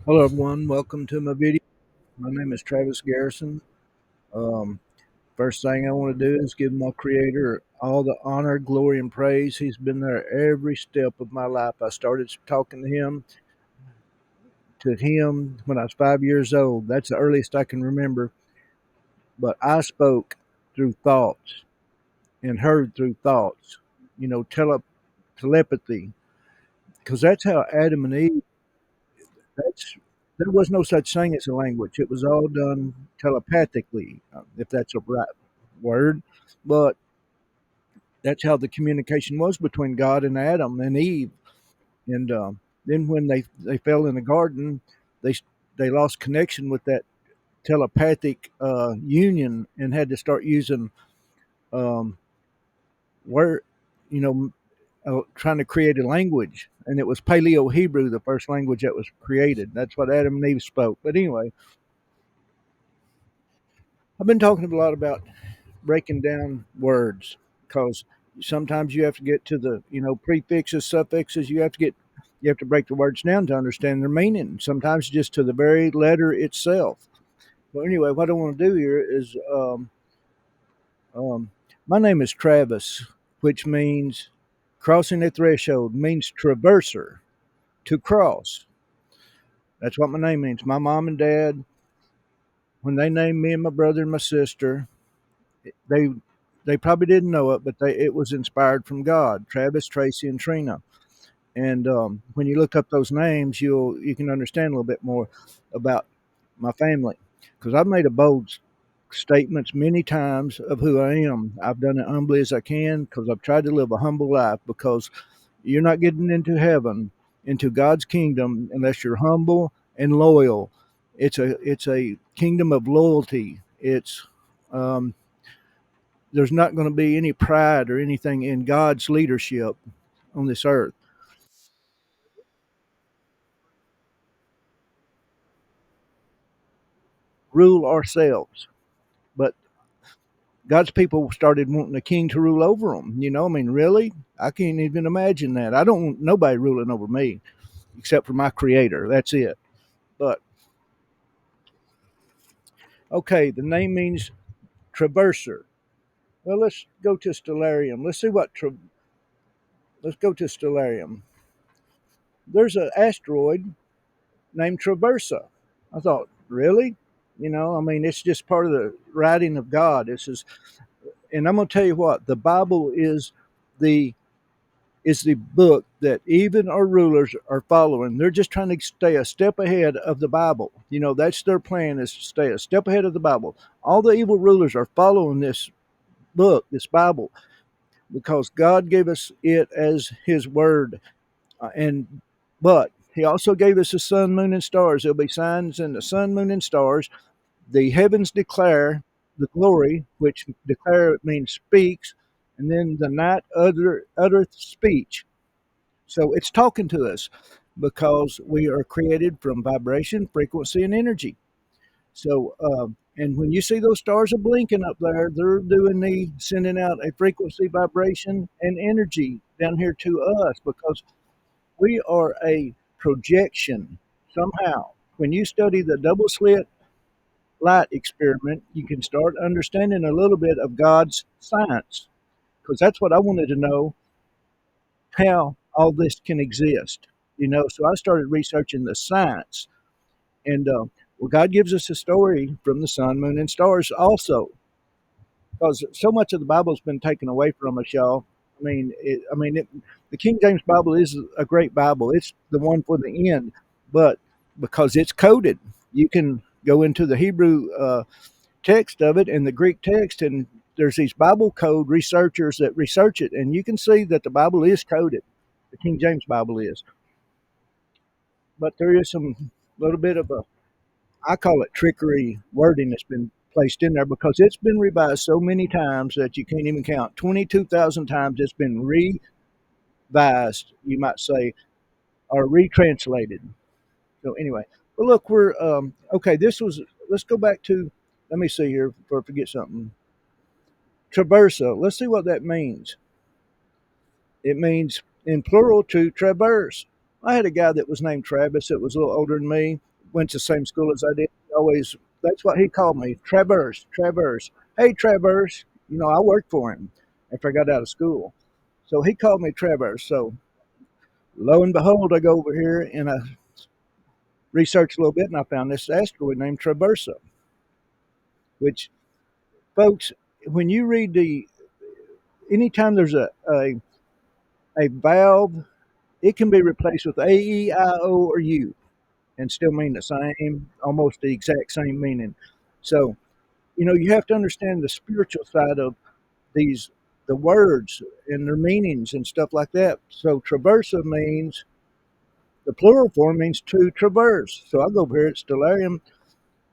Hello, everyone. Welcome to my video. My name is Travis Garrison. Um, First thing I want to do is give my Creator all the honor, glory, and praise. He's been there every step of my life. I started talking to him when I was 5 years old. That's the earliest I can remember. But I spoke through thoughts and heard through thoughts. You know, telepathy, because that's how Adam and Eve. That's There was no such thing as a language. It was all done telepathically, if that's a right word. But that's how the communication was between God and Adam and Eve. And then when they fell in the garden, they they lost connection with that telepathic union and had to start using um, word, you know, trying to create a language. And it was Paleo Hebrew, the first language that was created. That's what Adam and Eve spoke. But anyway, I've been talking a lot about breaking down words because sometimes you have to get to the prefixes, suffixes. You have to break the words down to understand their meaning. Sometimes just to the very letter itself. But anyway, what I want to do here is um, my name is Travis, which means crossing the threshold, means traverser, to cross. That's what my name means. My mom and dad, when they named me and my brother and my sister, they they probably didn't know it, but it was inspired from God. Travis, Tracy, and Trina. And when you look up those names, you can understand a little bit more about my family, because I've made a bold statements many times of who I am. I've done it humbly as I can because I've tried to live a humble life, because you're not getting into heaven, into God's kingdom, unless you're humble and loyal. It's a kingdom of loyalty. It's There's not going to be any pride or anything in God's leadership on this earth. Rule ourselves, but God's people started wanting a king to rule over them. I mean, really, I can't even imagine that. I don't want nobody ruling over me except for my Creator. That's it. But okay, the name means traverser. Well, let's go to Stellarium. Let's go to Stellarium. There's an asteroid named Traversa. I thought, really? I mean, it's just part of the writing of God. And I'm going to tell you what, the Bible the is the book that even our rulers are following. They're just trying to stay a step ahead of the Bible. That's their plan, is to stay a step ahead of the Bible. All the evil rulers are following this book, this Bible, because God gave us it as His word. And but He also gave us the sun, moon, and stars. There'll be signs in the sun, moon, and stars. The heavens declare the glory, which declare means speaks, and then the night uttereth speech. So it's talking to us, because we are created from vibration, frequency, and energy. So, and when you see those stars are blinking up there, they're doing sending out a frequency, vibration, and energy down here to us, because we are a projection somehow. When you study the double slit light experiment, you can start understanding a little bit of God's science, because that's what I wanted to know, how all this can exist. So I started researching the science, and well, God gives us a story from the sun, moon, and stars also, because so much of the Bible's been taken away from us, y'all. The King James Bible is a great Bible. It's the one for the end, but because it's coded, you can go into the Hebrew text of it and the Greek text, and there's these Bible code researchers that research it, and you can see that the Bible is coded. The King James Bible is, but there is some little bit of a, I call it trickery wording, that's been placed in there, because it's been revised so many times that you can't even count. 22,000 times it's been revised, you might say, or retranslated. So anyway, but look, we're okay. Let's go back to, let me see here before I forget something. Traversa. Let's see what that means. It means in plural to traverse. I had a guy that was named Travis that was a little older than me. went to the same school as I did. Always, that's what he called me, Traverse, Traverse. Hey, Traverse. I worked for him after I got out of school. So he called me Traverse. So lo and behold, I go over here and I researched a little bit and I found this asteroid named Traversa, which, folks, when you read anytime there's a valve, it can be replaced with A, E, I, O, or U and still mean the same, almost the exact same meaning. So, you have to understand the spiritual side of these, the words and their meanings and stuff like that. So, traversa means, the plural form means to traverse. So, I go over here at Stellarium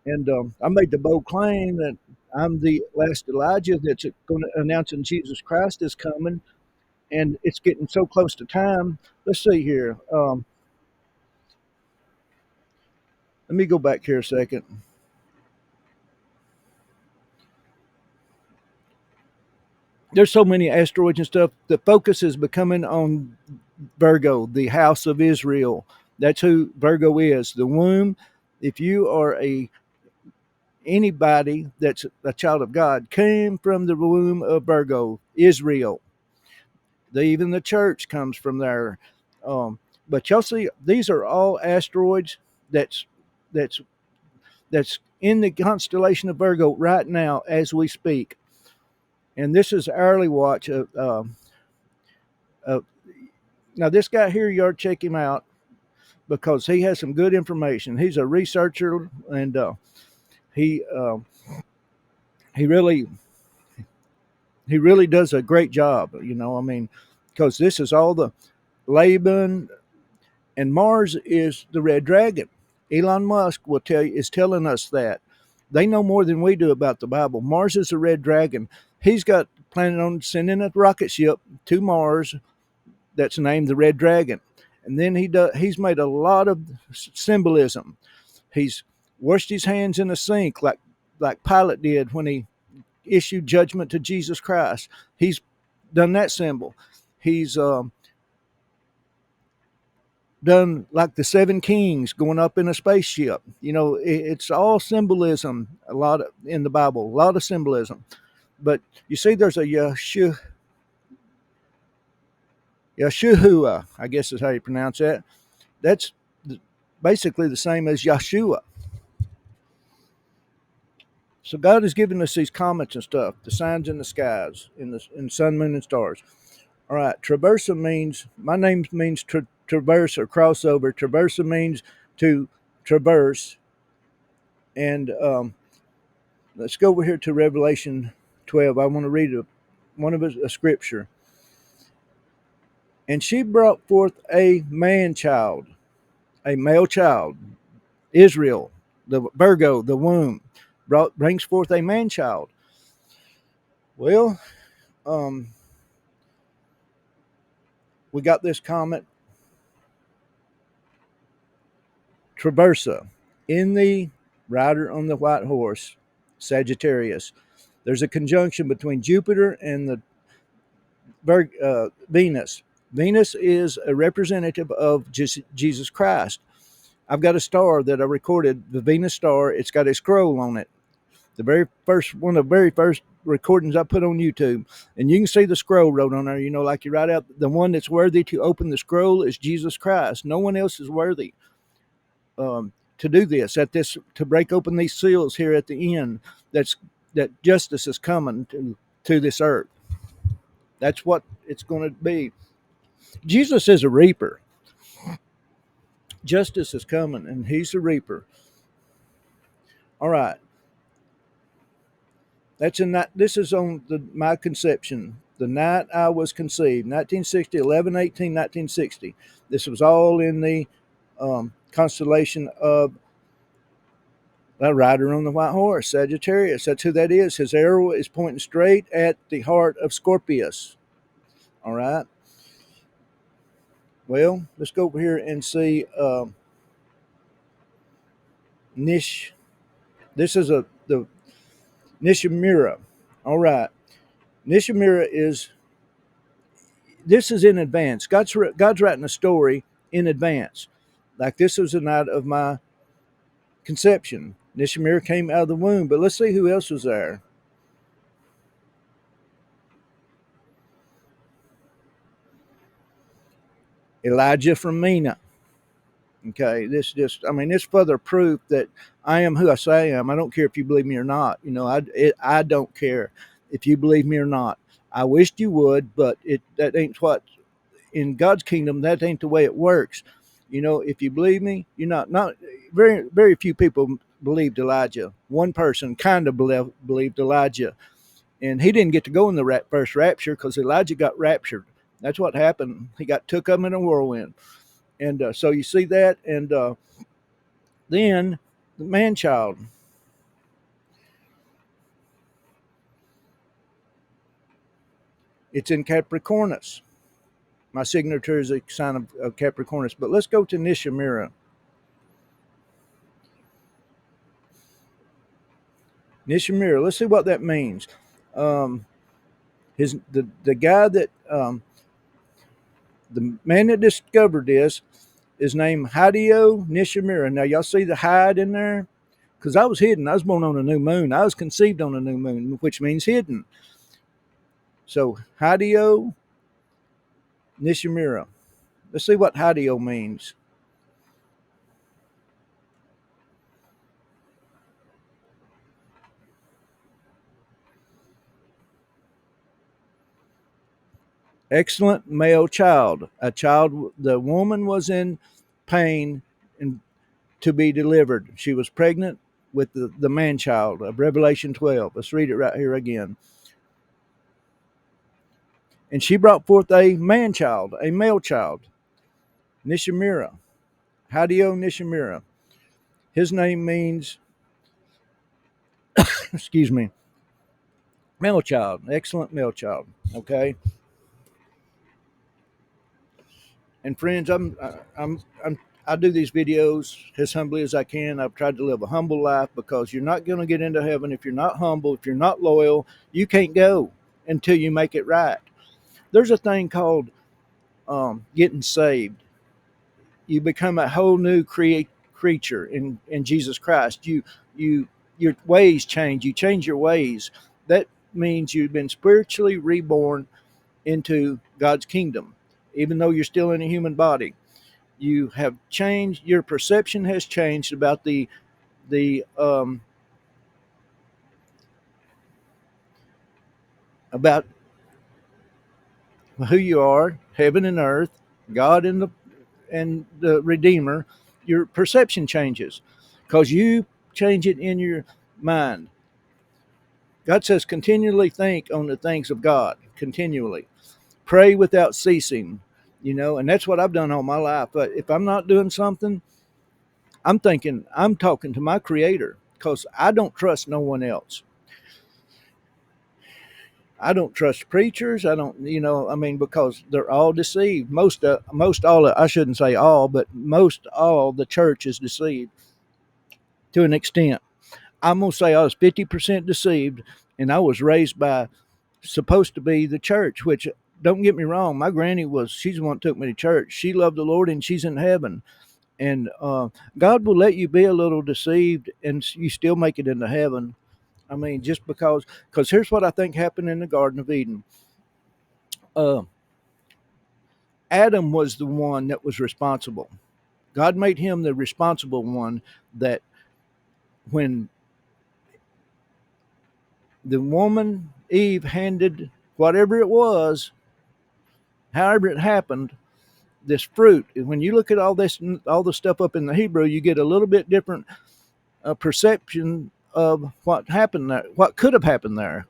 and I made the bold claim that I'm the last Elijah that's going to announcing Jesus Christ is coming, and it's getting so close to time. Let's see here. Let me go back here a second. There's so many asteroids and stuff. The focus is becoming on Virgo, the house of Israel. That's who Virgo is. The womb. If you are anybody that's a child of God, came from the womb of Virgo, Israel. Even the church comes from there. Um, but y'all see, these are all asteroids that's that's that's in the constellation of Virgo right now as we speak. And this is hourly watch of now this guy here. You ought to check him out because he has some good information. He's a researcher, and he he really he really does a great job. I mean, because this is all the Laban, and Mars is the red dragon. Elon Musk is telling us that they know more than we do about the Bible. Mars is the red dragon. He's got planning on sending a rocket ship to Mars that's named the Red Dragon. And then he's made a lot of symbolism. He's washed his hands in the sink like Pilate did when he issued judgment to Jesus Christ. He's done that symbol. He's done like the seven kings going up in a spaceship. It's all symbolism. A lot in the Bible, a lot of symbolism. But you see, there's a Yeshua, I guess is how you pronounce that. That's basically the same as Yeshua. So God has given us these comets and stuff, the signs in the skies, in sun, moon, and stars. All right, traversa means, my name means traverse or crossover. Traversa means to traverse. And let's go over here to Revelation 12. I want to read a scripture. And she brought forth a man child, a male child, Israel, the Virgo, the womb, brings forth a man child. Well, we got this comet Traversa in the rider on the white horse, Sagittarius. There's a conjunction between Jupiter and the Venus. Venus is a representative of Jesus Christ. I've got a star that I recorded, the Venus star. It's got a scroll on it. One of the very first recordings I put on YouTube, and you can see the scroll wrote on there. Like you write out, the one that's worthy to open the scroll is Jesus Christ. No one else is worthy to do this to break open these seals here at the end. That justice is coming to this earth. That's what it's going to be. Jesus is a reaper. Justice is coming, and he's a reaper. All right. This is on my conception. The night I was conceived, 1960, 11/18, 1960. This was all in the constellation of the rider on the white horse, Sagittarius. That's who that is. His arrow is pointing straight at the heart of Scorpius. All right. Well, let's go over here and see Nish. This is the Nishimura. All right. Nishimura this is in advance. God's writing a story in advance. Like this was the night of my conception. Nishamira came out of the womb. But let's see who else was there. Elijah from Mina. Okay, this further proof that I am who I say I am. I don't care if you believe me or not. I don't care if you believe me or not. I wished you would, but that ain't what in God's kingdom. That ain't the way it works. If you believe me, you're not very very few people believed Elijah. One person kind of believed Elijah, and he didn't get to go in the first rapture because Elijah got raptured. That's what happened. He got took up in a whirlwind. And so you see that, and then the man child. It's in Capricornus. My signature is a sign of Capricornus. But let's go to Nishamira. Nishamira. Let's see what that means. Um, the guy that the man that discovered this is named Hideo Nishamira. Now y'all see the hide in there? Because I was hidden. I was born on a new moon. I was conceived on a new moon, which means hidden. So Hideo Nishamira. Let's see what Hideo means. Excellent male child. A child, the woman was in pain and to be delivered. She was pregnant with the man child of Revelation 12. Let's read it right here again. And she brought forth a man child, a male child, Nishamira, Hideo Nishamira. His name means, excuse me, male child, excellent male child. Okay. And friends, I do these videos as humbly as I can. I've tried to live a humble life because you're not going to get into heaven if you're not humble, if you're not loyal. You can't go until you make it right. There's a thing called getting saved. You become a whole new creature in Jesus Christ. You your ways change. You change your ways. That means you've been spiritually reborn into God's kingdom, even though you're still in a human body. You have changed. Your perception has changed about the about who you are, heaven and earth, God and the Redeemer. Your perception changes because you change it in your mind. God says continually think on the things of God. Continually pray without ceasing. And that's what I've done all my life. But if I'm not doing something, I'm thinking I'm talking to my Creator because I don't trust no one else. I don't trust preachers. I don't, because they're all deceived. Most all, I shouldn't say all, but most all the church is deceived to an extent. I'm gonna say I was 50% deceived, and I was raised by supposed to be the church. Which don't get me wrong, my granny she's the one that took me to church. She loved the Lord, and she's in heaven. And God will let you be a little deceived, and you still make it into heaven. I mean, just because here's what I think happened in the Garden of Eden. Uh, Adam was the one that was responsible. God made him the responsible one that when the woman Eve handed whatever it was, however it happened, this fruit. When you look at all the stuff up in the Hebrew, you get a little bit different perception of what happened there, what could have happened there.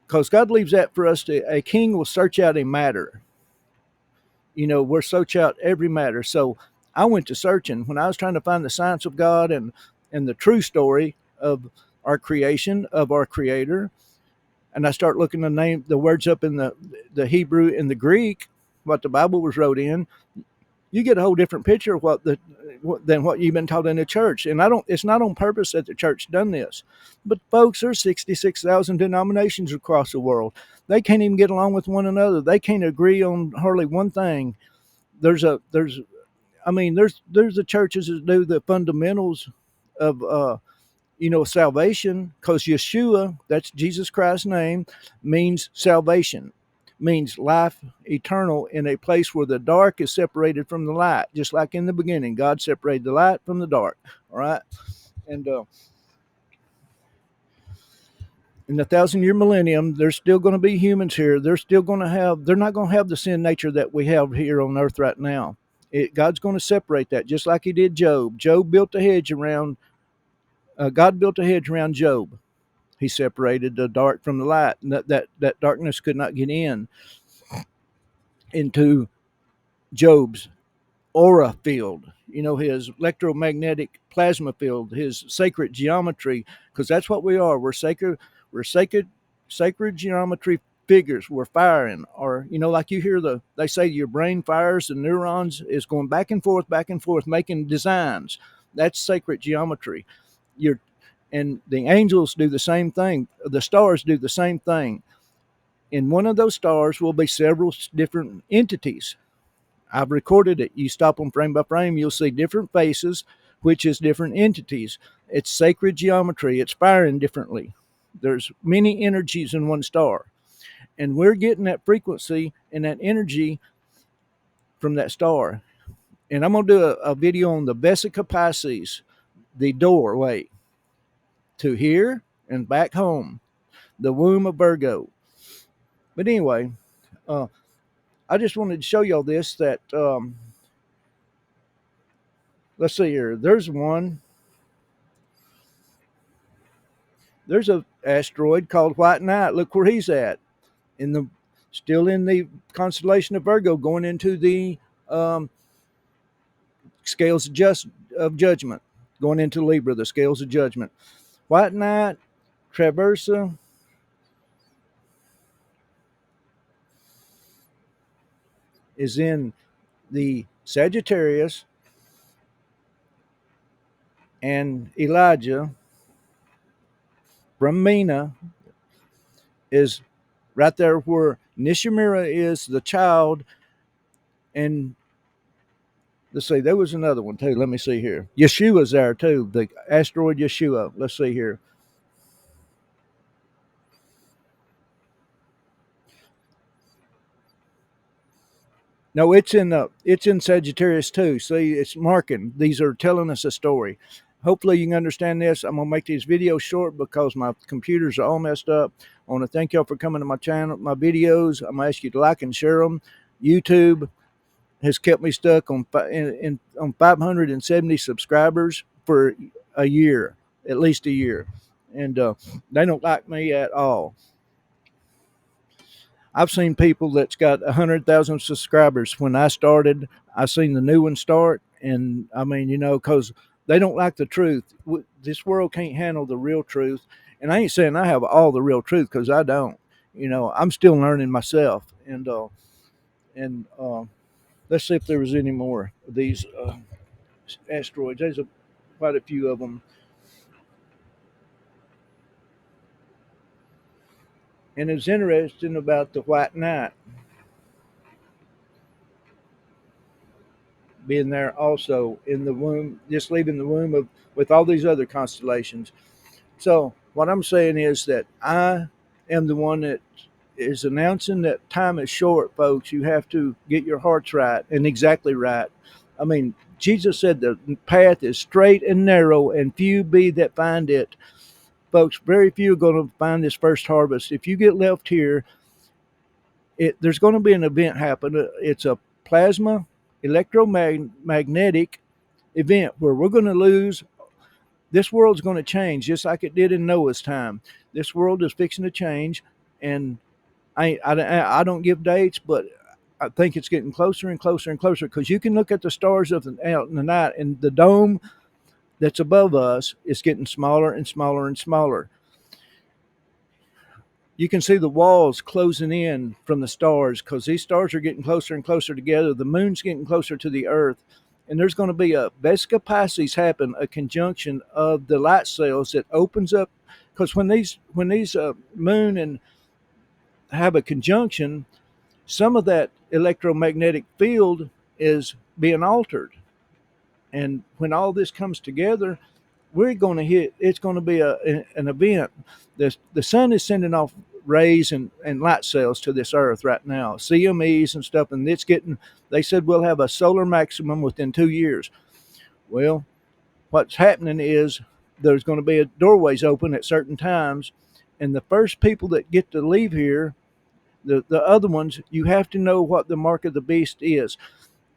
Because God leaves that for us a king will search out a matter. We'll search out every matter. So I went to searching when I was trying to find the science of God and the true story of our creation, of our Creator. And I start looking the words up in the Hebrew and the Greek, what the Bible was wrote in. You get a whole different picture of than what you've been taught in the church. And it's not on purpose that the church done this. But folks, there's 66,000 denominations across the world. They can't even get along with one another. They can't agree on hardly one thing. There's I mean, there's the churches that do the fundamentals of salvation, because Yeshua, that's Jesus Christ's name, means salvation, means life eternal in a place where the dark is separated from the light, just like in the beginning, God separated the light from the dark. All right, and in the 1,000 year millennium, there's still going to be humans here. They're not going to have the sin nature that we have here on earth right now. God's going to separate that, just like He did Job. God built a hedge around Job. He separated the dark from the light, and that darkness could not get into Job's aura field, his electromagnetic plasma field, his sacred geometry, because that's what we are. We're sacred geometry figures. We're firing, or like they say your brain fires, the neurons is going back and forth, making designs. That's sacred geometry. You're And the angels do the same thing. The stars do the same thing. In one of those stars will be several different entities. I've recorded it. You stop them frame by frame, you'll see different faces, which is different entities. It's sacred geometry. It's firing differently. There's many energies in one star. And we're getting that frequency and that energy from that star. And I'm going to do a video on the Vesica Pisces, the doorway to here and back home, the womb of Virgo. But anyway, I just wanted to show y'all this, that let's see here. There's a asteroid called White Knight. Look where he's at, still in the constellation of Virgo, going into the scales of judgment, going into Libra, the scales of judgment. White Knight, Traversa, is in the Sagittarius, and Elijah from Mina is right there where Nishimura is, the child. And let's see, there was another one too. Let me see here. Yeshua's there too, the asteroid Yeshua. Let's see here. No, it's in Sagittarius too. See, it's marking. These are telling us a story. Hopefully you can understand this. I'm gonna make these videos short because my computers are all messed up. I want to thank y'all for coming to my channel, my videos. I'm gonna ask you to like and share them. YouTube has kept me stuck on 570 subscribers for a year, at least a year, and they don't like me at all. I've seen people that's got 100,000 subscribers. When I started, I seen the new one start, and I mean, because they don't like the truth. This world can't handle the real truth, and I ain't saying I have all the real truth, because I don't. I'm still learning myself, and let's see if there was any more of these asteroids. There's quite a few of them, and it's interesting about the White Knight being there also in the womb, just leaving the womb of with all these other constellations. So what I'm saying is that I am the one that is announcing that time is short, folks. You have to get your hearts right and exactly right. I mean, Jesus said the path is straight and narrow, and few be that find it. Folks, very few are going to find this first harvest. If you get left here, there's going to be an event happen. It's a plasma electromagnetic event where we're going to lose. This world's going to change just like it did in Noah's time. This world is fixing to change, and I don't give dates, but I think it's getting closer and closer and closer, because you can look at the stars out in the night, and the dome that's above us is getting smaller and smaller and smaller. You can see the walls closing in from the stars, because these stars are getting closer and closer together. The moon's getting closer to the earth, and there's going to be a Vesica Pisces happen, a conjunction of the light cells that opens up, because when these moon and have a conjunction, some of that electromagnetic field is being altered. And when all this comes together, we're going to hit. It's going to be an event. The sun is sending off rays and light cells to this earth right now, CMEs and stuff, and it's getting. They said we'll have a solar maximum within 2 years. Well, what's happening is there's going to be doorways open at certain times, and the first people that get to leave here, the other ones, you have to know what the mark of the beast is.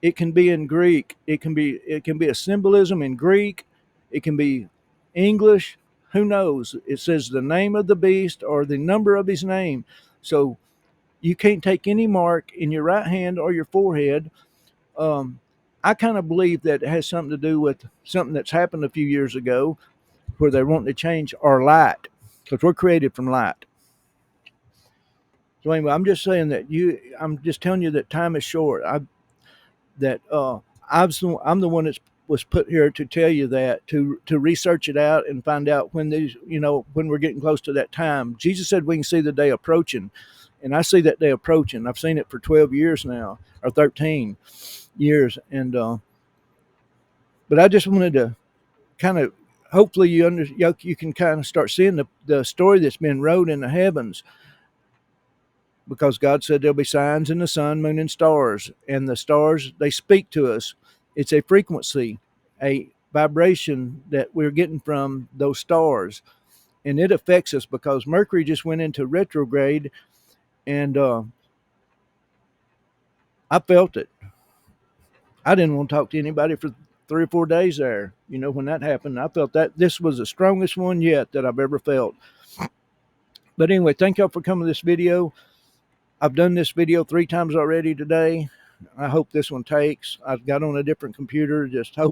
It can be in Greek. It can be a symbolism in Greek. It can be English. Who knows? It says the name of the beast or the number of his name. So you can't take any mark in your right hand or your forehead. Um, I kind of believe that it has something to do with something that's happened a few years ago, where they're wanting to change our light, because we're created from light. So anyway, I'm just saying that I'm just telling you that time is short. That I'm the one that was put here to tell you that, to research it out and find out when when we're getting close to that time. Jesus said we can see the day approaching, and I see that day approaching. I've seen it for 12 years now, or 13 years, and but I just wanted to kind of, hopefully you can kind of start seeing the story that's been wrote in the heavens, because God said there'll be signs in the sun, moon, and stars. And the stars, they speak to us. It's a frequency, a vibration that we're getting from those stars. And it affects us because Mercury just went into retrograde, and I felt it. I didn't want to talk to anybody for 3 or 4 days there. When that happened, I felt that this was the strongest one yet that I've ever felt. But anyway, thank y'all for coming to this video. I've done this video 3 times already today. I hope this one takes. I've got on a different computer, just hope